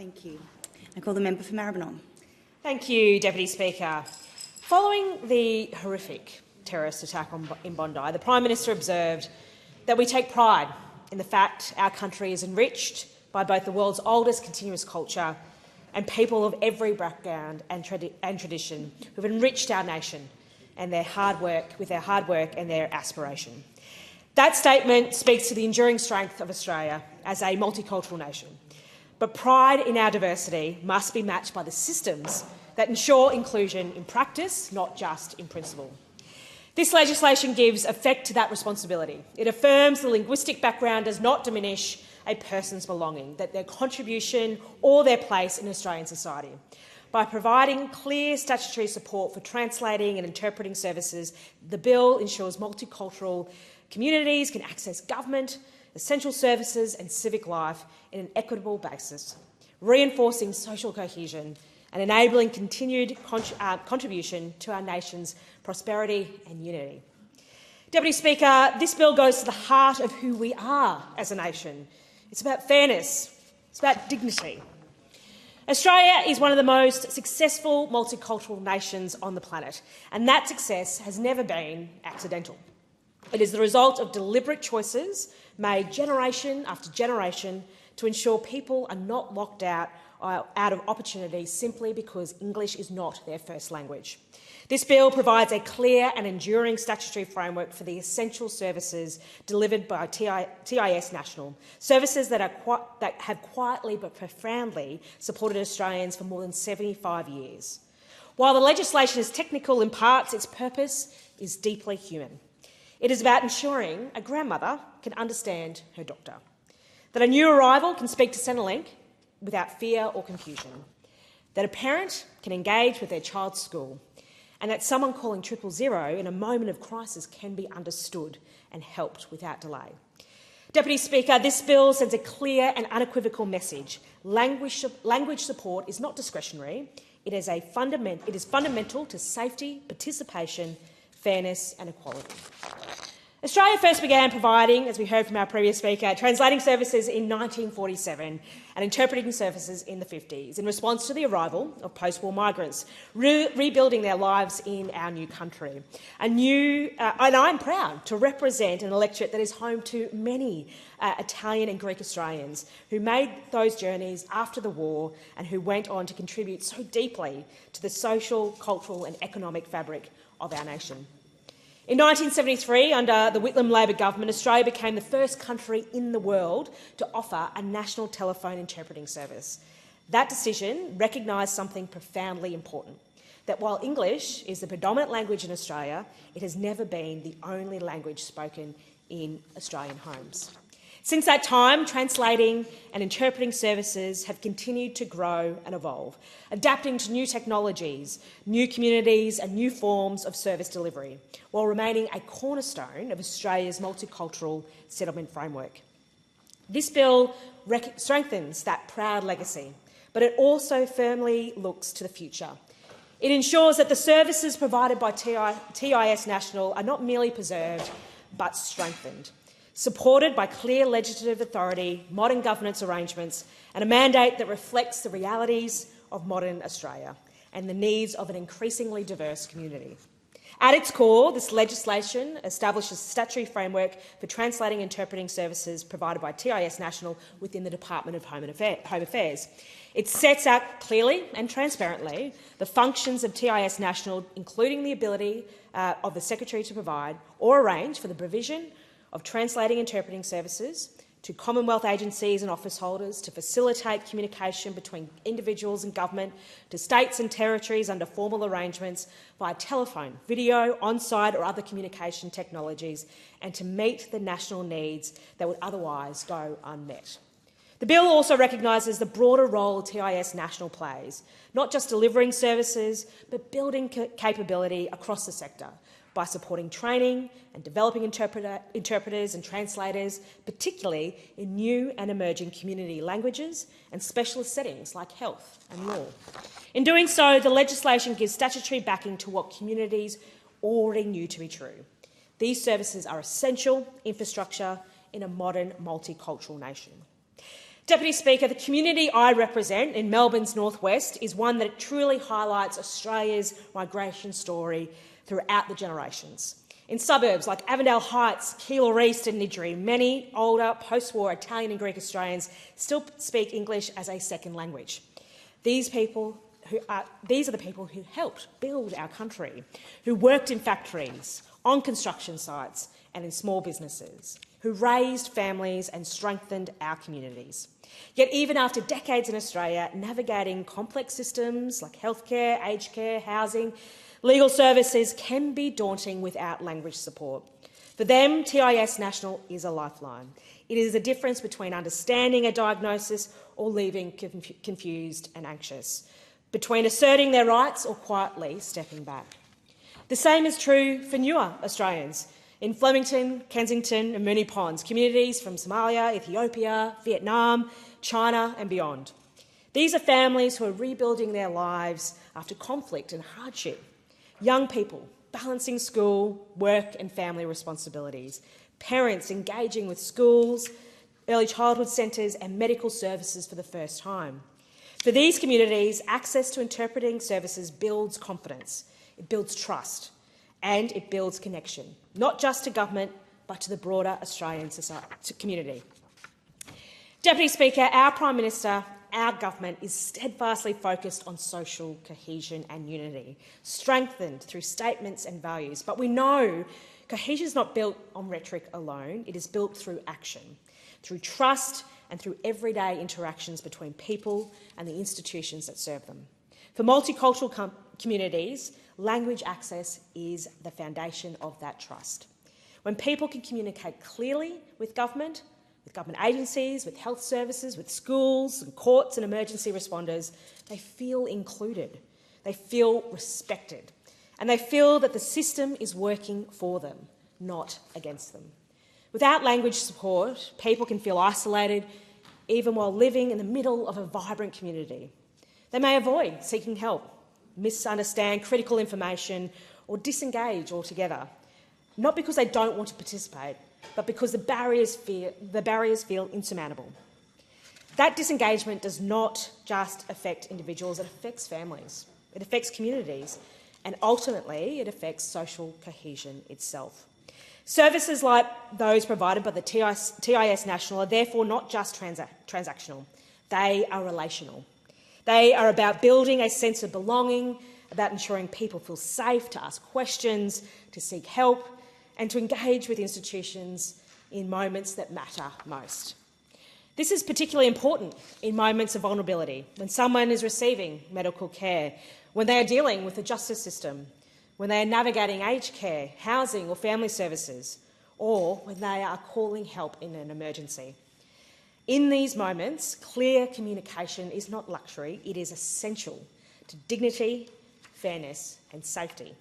Thank you. I call the member for Maribyrnong. Thank you, Deputy Speaker. Following the horrific terrorist attack in Bondi, the Prime Minister observed that we take pride in the fact our country is enriched by both the world's oldest continuous culture and people of every background and tradition who have enriched our nation and their hard work and their aspiration. That statement speaks to the enduring strength of Australia as a multicultural nation. But pride in our diversity must be matched by the systems that ensure inclusion in practice, not just in principle. This legislation gives effect to that responsibility. It affirms the linguistic background does not diminish a person's belonging, that their contribution or their place in Australian society. By providing clear statutory support for translating and interpreting services, the bill ensures multicultural communities can access government, essential services and civic life in an equitable basis, reinforcing social cohesion and enabling continued contribution to our nation's prosperity and unity. Deputy Speaker, this bill goes to the heart of who we are as a nation. It's about fairness. It's about dignity. Australia is one of the most successful multicultural nations on the planet, and that success has never been accidental. It is the result of deliberate choices made generation after generation to ensure people are not locked out of opportunity simply because English is not their first language. This bill provides a clear and enduring statutory framework for the essential services delivered by TIS National, services that have quietly but profoundly supported Australians for more than 75 years. While the legislation is technical in parts, its purpose is deeply human. It is about ensuring a grandmother can understand her doctor, that a new arrival can speak to Centrelink without fear or confusion, that a parent can engage with their child's school, and that someone calling 000 in a moment of crisis can be understood and helped without delay. Deputy Speaker, this bill sends a clear and unequivocal message. Language support is not discretionary. It is fundamental to safety, participation, fairness and equality. Australia first began providing, as we heard from our previous speaker, translating services in 1947 and interpreting services in the 50s in response to the arrival of post-war migrants, rebuilding their lives in our new country. And I'm proud to represent an electorate that is home to many Italian and Greek Australians who made those journeys after the war and who went on to contribute so deeply to the social, cultural and economic fabric of our nation. In 1973, under the Whitlam Labor government, Australia became the first country in the world to offer a national telephone interpreting service. That decision recognised something profoundly important, that while English is the predominant language in Australia, it has never been the only language spoken in Australian homes. Since that time, translating and interpreting services have continued to grow and evolve, adapting to new technologies, new communities and new forms of service delivery, while remaining a cornerstone of Australia's multicultural settlement framework. This bill strengthens that proud legacy, but it also firmly looks to the future. It ensures that the services provided by TIS National are not merely preserved, but strengthened, supported by clear legislative authority, modern governance arrangements and a mandate that reflects the realities of modern Australia and the needs of an increasingly diverse community. At its core, this legislation establishes a statutory framework for translating and interpreting services provided by TIS National within the Department of Home Affairs. It sets out clearly and transparently the functions of TIS National, including the ability of the Secretary to provide or arrange for the provision of translating and interpreting services to Commonwealth agencies and office holders, to facilitate communication between individuals and government, to states and territories under formal arrangements via telephone, video, on-site or other communication technologies, and to meet the national needs that would otherwise go unmet. The bill also recognises the broader role TIS National plays, not just delivering services, but building capability across the sector, by supporting training and developing interpreters and translators, particularly in new and emerging community languages and specialist settings like health and law. In doing so, the legislation gives statutory backing to what communities already knew to be true. These services are essential infrastructure in a modern multicultural nation. Deputy Speaker, the community I represent in Melbourne's northwest is one that truly highlights Australia's migration story throughout the generations. In suburbs like Avondale Heights, Keilor East and Niddrie, many older post-war Italian and Greek Australians still speak English as a second language. These are the people who helped build our country, who worked in factories, on construction sites and in small businesses, who raised families and strengthened our communities. Yet even after decades in Australia, navigating complex systems like healthcare, aged care, housing, legal services can be daunting without language support. For them, TIS National is a lifeline. It is the difference between understanding a diagnosis or leaving confused and anxious, between asserting their rights or quietly stepping back. The same is true for newer Australians in Flemington, Kensington and Moonee Ponds, communities from Somalia, Ethiopia, Vietnam, China and beyond. These are families who are rebuilding their lives after conflict and hardship. Young people balancing school, work and family responsibilities. Parents engaging with schools, early childhood centres and medical services for the first time. For these communities, access to interpreting services builds confidence, it builds trust and it builds connection, not just to government but to the broader Australian community. Deputy Speaker, our Prime Minister, our government is steadfastly focused on social cohesion and unity, strengthened through statements and values. But we know cohesion is not built on rhetoric alone, it is built through action, through trust and through everyday interactions between people and the institutions that serve them. For multicultural communities, language access is the foundation of that trust. When people can communicate clearly with government agencies, with health services, with schools and courts and emergency responders, they feel included, they feel respected, and they feel that the system is working for them, not against them. Without language support, people can feel isolated, even while living in the middle of a vibrant community. They may avoid seeking help, misunderstand critical information, or disengage altogether, not because they don't want to participate, but because the barriers feel insurmountable. That disengagement does not just affect individuals, it affects families, it affects communities, and ultimately it affects social cohesion itself. Services like those provided by the TIS National are therefore not just transactional, they are relational. They are about building a sense of belonging, about ensuring people feel safe to ask questions, to seek help, and to engage with institutions in moments that matter most. This is particularly important in moments of vulnerability, when someone is receiving medical care, when they are dealing with the justice system, when they are navigating aged care, housing or family services, or when they are calling help in an emergency. In these moments, clear communication is not luxury, it is essential to dignity, fairness and safety.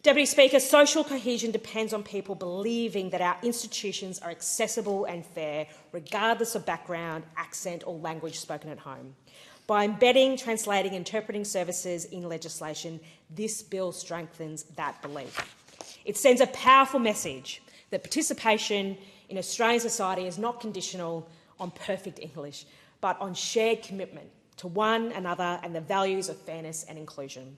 Deputy Speaker, social cohesion depends on people believing that our institutions are accessible and fair, regardless of background, accent or language spoken at home. By embedding, translating and interpreting services in legislation, this bill strengthens that belief. It sends a powerful message that participation in Australian society is not conditional on perfect English, but on shared commitment to one another and the values of fairness and inclusion.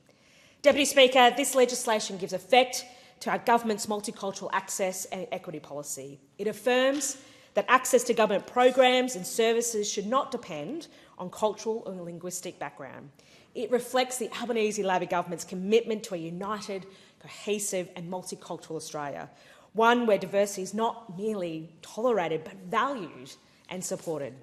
Deputy Speaker, this legislation gives effect to our government's multicultural access and equity policy. It affirms that access to government programs and services should not depend on cultural or linguistic background. It reflects the Albanese Labor government's commitment to a united, cohesive and multicultural Australia, one where diversity is not merely tolerated but valued and supported.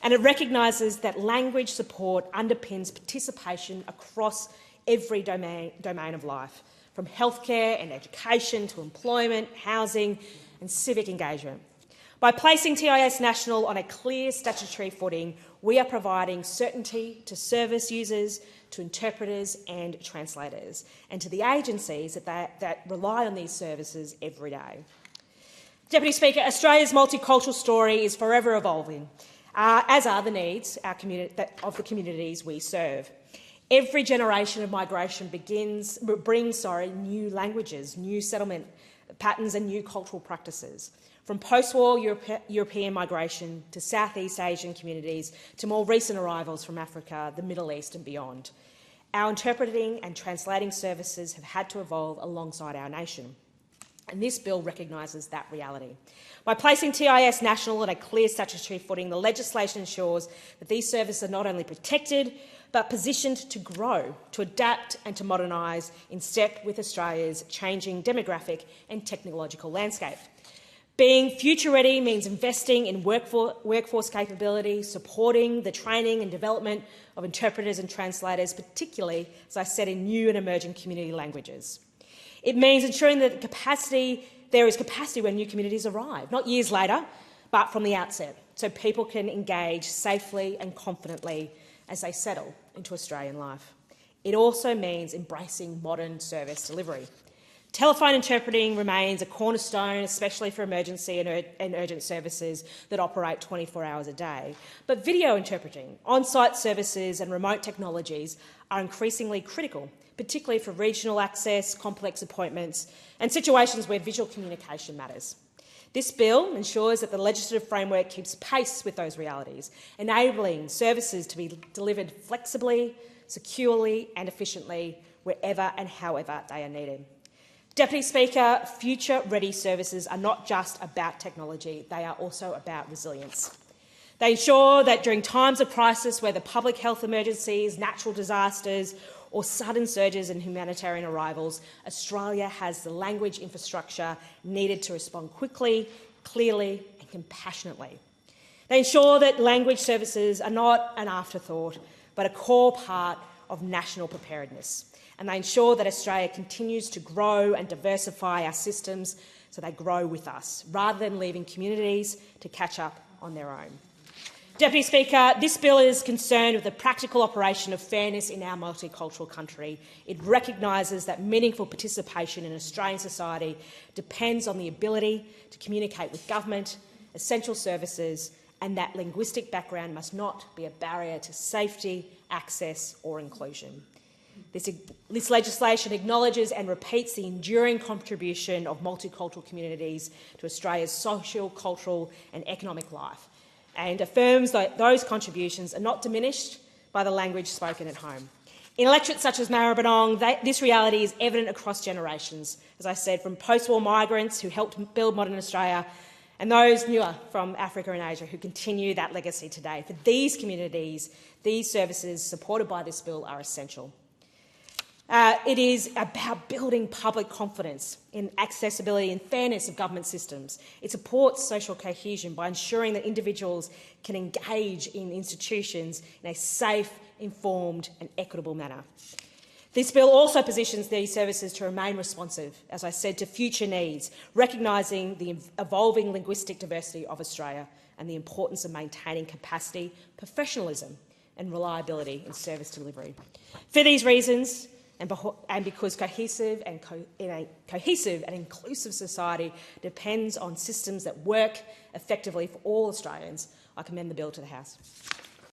And it recognises that language support underpins participation across every domain of life, from healthcare and education to employment, housing and civic engagement. By placing TIS National on a clear statutory footing, we are providing certainty to service users, to interpreters and translators, and to the agencies that rely on these services every day. Deputy Speaker, Australia's multicultural story is forever evolving, as are the needs of the communities we serve. Every generation of migration brings new languages, new settlement patterns and new cultural practices, from post-war European migration to Southeast Asian communities to more recent arrivals from Africa, the Middle East and beyond. Our interpreting and translating services have had to evolve alongside our nation, and this bill recognises that reality. By placing TIS National on a clear statutory footing, the legislation ensures that these services are not only protected but positioned to grow, to adapt and to modernise in step with Australia's changing demographic and technological landscape. Being future-ready means investing in workforce capability, supporting the training and development of interpreters and translators, particularly, as I said, in new and emerging community languages. It means ensuring that there is capacity when new communities arrive, not years later, but from the outset, so people can engage safely and confidently as they settle into Australian life. It also means embracing modern service delivery. Telephone interpreting remains a cornerstone, especially for emergency and urgent services that operate 24 hours a day. But video interpreting, on-site services and remote technologies are increasingly critical, particularly for regional access, complex appointments and situations where visual communication matters. This bill ensures that the legislative framework keeps pace with those realities, enabling services to be delivered flexibly, securely and efficiently wherever and however they are needed. Deputy Speaker, future-ready services are not just about technology, they are also about resilience. They ensure that during times of crisis, whether public health emergencies, natural disasters or sudden surges in humanitarian arrivals, Australia has the language infrastructure needed to respond quickly, clearly and compassionately. They ensure that language services are not an afterthought, but a core part of national preparedness. And they ensure that Australia continues to grow and diversify our systems so they grow with us, rather than leaving communities to catch up on their own. Deputy Speaker, this bill is concerned with the practical operation of fairness in our multicultural country. It recognises that meaningful participation in Australian society depends on the ability to communicate with government, essential services, and that linguistic background must not be a barrier to safety, access or inclusion. This legislation acknowledges and repeats the enduring contribution of multicultural communities to Australia's social, cultural and economic life, and affirms that those contributions are not diminished by the language spoken at home. In electorates such as Maribyrnong, this reality is evident across generations, as I said, from post-war migrants who helped build modern Australia and those newer from Africa and Asia who continue that legacy today. For these communities, these services supported by this bill are essential. It is about building public confidence in accessibility and fairness of government systems. It supports social cohesion by ensuring that individuals can engage in institutions in a safe, informed and equitable manner. This bill also positions these services to remain responsive, as I said, to future needs, recognising the evolving linguistic diversity of Australia and the importance of maintaining capacity, professionalism and reliability in service delivery. For these reasons, and because in a cohesive and inclusive society depends on systems that work effectively for all Australians, I commend the bill to the House.